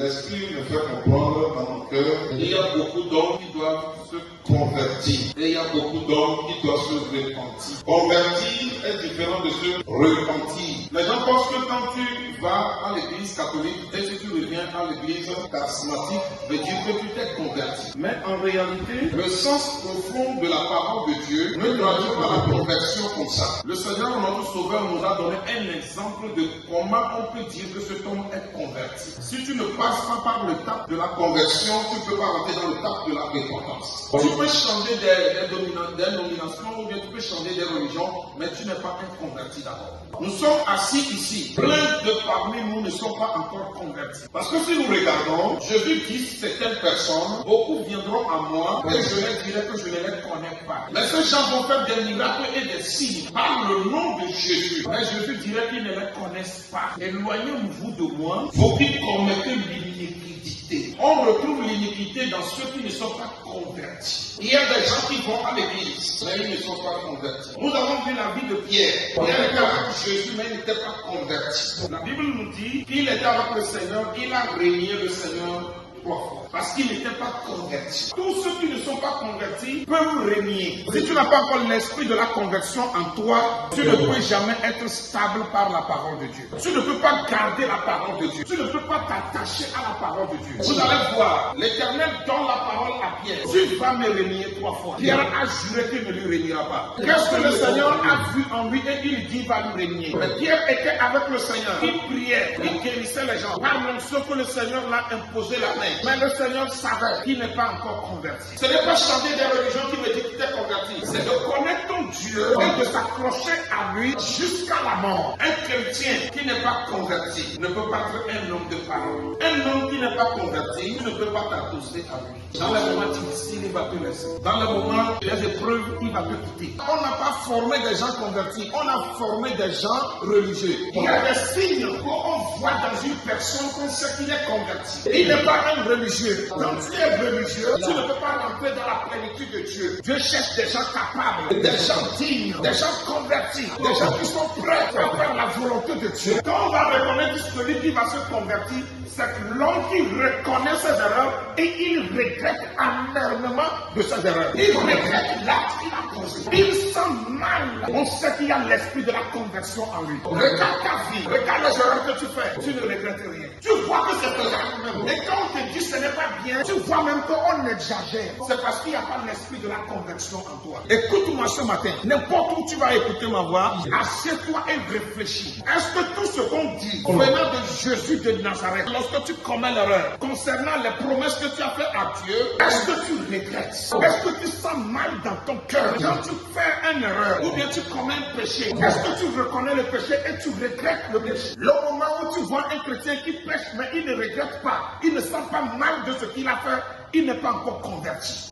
l'Esprit me fait comprendre dans mon cœur qu'il y a beaucoup d'hommes qui doivent se convertir. Et il y a beaucoup d'hommes qui doivent se repentir. Convertir est différent de se repentir. Les gens pensent que quand tu vas à l'église catholique et si tu reviens à l'église charismatique, veut dire que tu t'es converti. Mais en réalité, le sens profond de la parole de Dieu ne traduit pas la conversion comme ça. Le Seigneur, notre Sauveur, nous a donné un exemple de comment on peut dire que cet homme est converti. Si tu ne passes pas par l'étape de la conversion, tu ne peux pas rentrer dans l'étape de la repentance. Tu peux changer des nominations ou bien tu peux changer des religions, mais tu n'es pas un converti d'abord. Nous sommes assis ici, plein de parmi nous ne sont pas encore convertis. Parce que si nous regardons, Jésus dit certaines personnes, beaucoup viendront à moi et je leur dirai que je ne les connais pas. Mais ces gens vont faire des miracles et des signes par le nom de Jésus. Mais Jésus dirait qu'ils ne les connaissent pas. Éloignez-vous de moi, vous qui commettez l'iniquité. On retrouve l'iniquité dans ceux qui ne sont pas convertis. Il y a des gens qui vont à l'église, mais ils ne sont pas convertis. Nous avons vu la vie de Pierre. Pierre était avec Jésus, mais il n'était pas converti. La Bible nous dit qu'il était avec le Seigneur, il a régné le Seigneur 3 fois. Parce qu'il n'était pas converti. Tous ceux qui ne sont pas convertis peuvent régner. Si tu n'as pas encore l'esprit de la conversion en toi, tu ne peux jamais être stable par la parole de Dieu. Tu ne peux pas garder la parole de Dieu. Tu ne peux pas t'attacher à la parole de Dieu. Vous allez voir, l'Éternel donne la parole à Pierre. Tu vas me régner 3 fois. Pierre a juré qu'il ne lui régnera pas. Qu'est-ce que le Seigneur a vu en lui et il dit va lui régner. Mais Pierre était avec le Seigneur. Il priait, il guérissait les gens. Par l'onction que le Seigneur l'a imposé la main. Mais le Seigneur savait qu'il n'est pas encore converti. Ce n'est pas changer des religions qui me dit qu'il est converti. C'est de connaître ton Dieu et de s'accrocher à lui jusqu'à la mort. Un chrétien qui n'est pas converti ne peut pas être un homme de parole. Un homme qui n'est pas converti ne peut pas t'adorer à lui. Dans les moments difficiles, il va te laisser. Dans les moments des épreuves, il va te quitter. On n'a pas formé des gens convertis. On a formé des gens religieux. Il y a des signes qu'on voit dans une personne qu'on sait qu'il est converti. Il n'est pas un religieux. Quand tu es religieux, tu ne peux pas rentrer dans la plénitude de Dieu. Dieu cherche des gens capables, des gens dignes, des gens convertis, des gens qui sont prêts à faire la volonté de Dieu. Quand on va reconnaître celui qui va se convertir, c'est l'homme qui reconnaît ses erreurs et il regrette amèrement de ses erreurs. Il regrette l'acte qu'il a posé. Il sent mal. On sait qu'il y a l'esprit de la conversion en lui. Regarde ta vie, regarde les erreurs que tu fais. Tu ne regrettes rien. Tu vois que c'est faisable même. Et quand on te dit ce n'est pas bien, tu vois même qu'on exagère. C'est parce qu'il n'y a pas l'esprit de la conversion en toi. Écoute-moi ce matin. N'importe où tu vas écouter ma voix, assieds-toi et réfléchis. Est-ce que tout ce qu'on dit venant de Jésus de Nazareth, lorsque tu commets l'erreur, concernant les promesses que tu as faites à Dieu, est-ce que tu regrettes? Est-ce que tu sens mal dans ton cœur quand tu fais une erreur ou bien tu commets un péché? Est-ce que tu reconnais le péché et tu regrettes le péché? Le moment où tu vois un chrétien qui pêche mais il ne regrette pas, il ne sent pas mal de ce qu'il a fait, il n'est pas encore converti.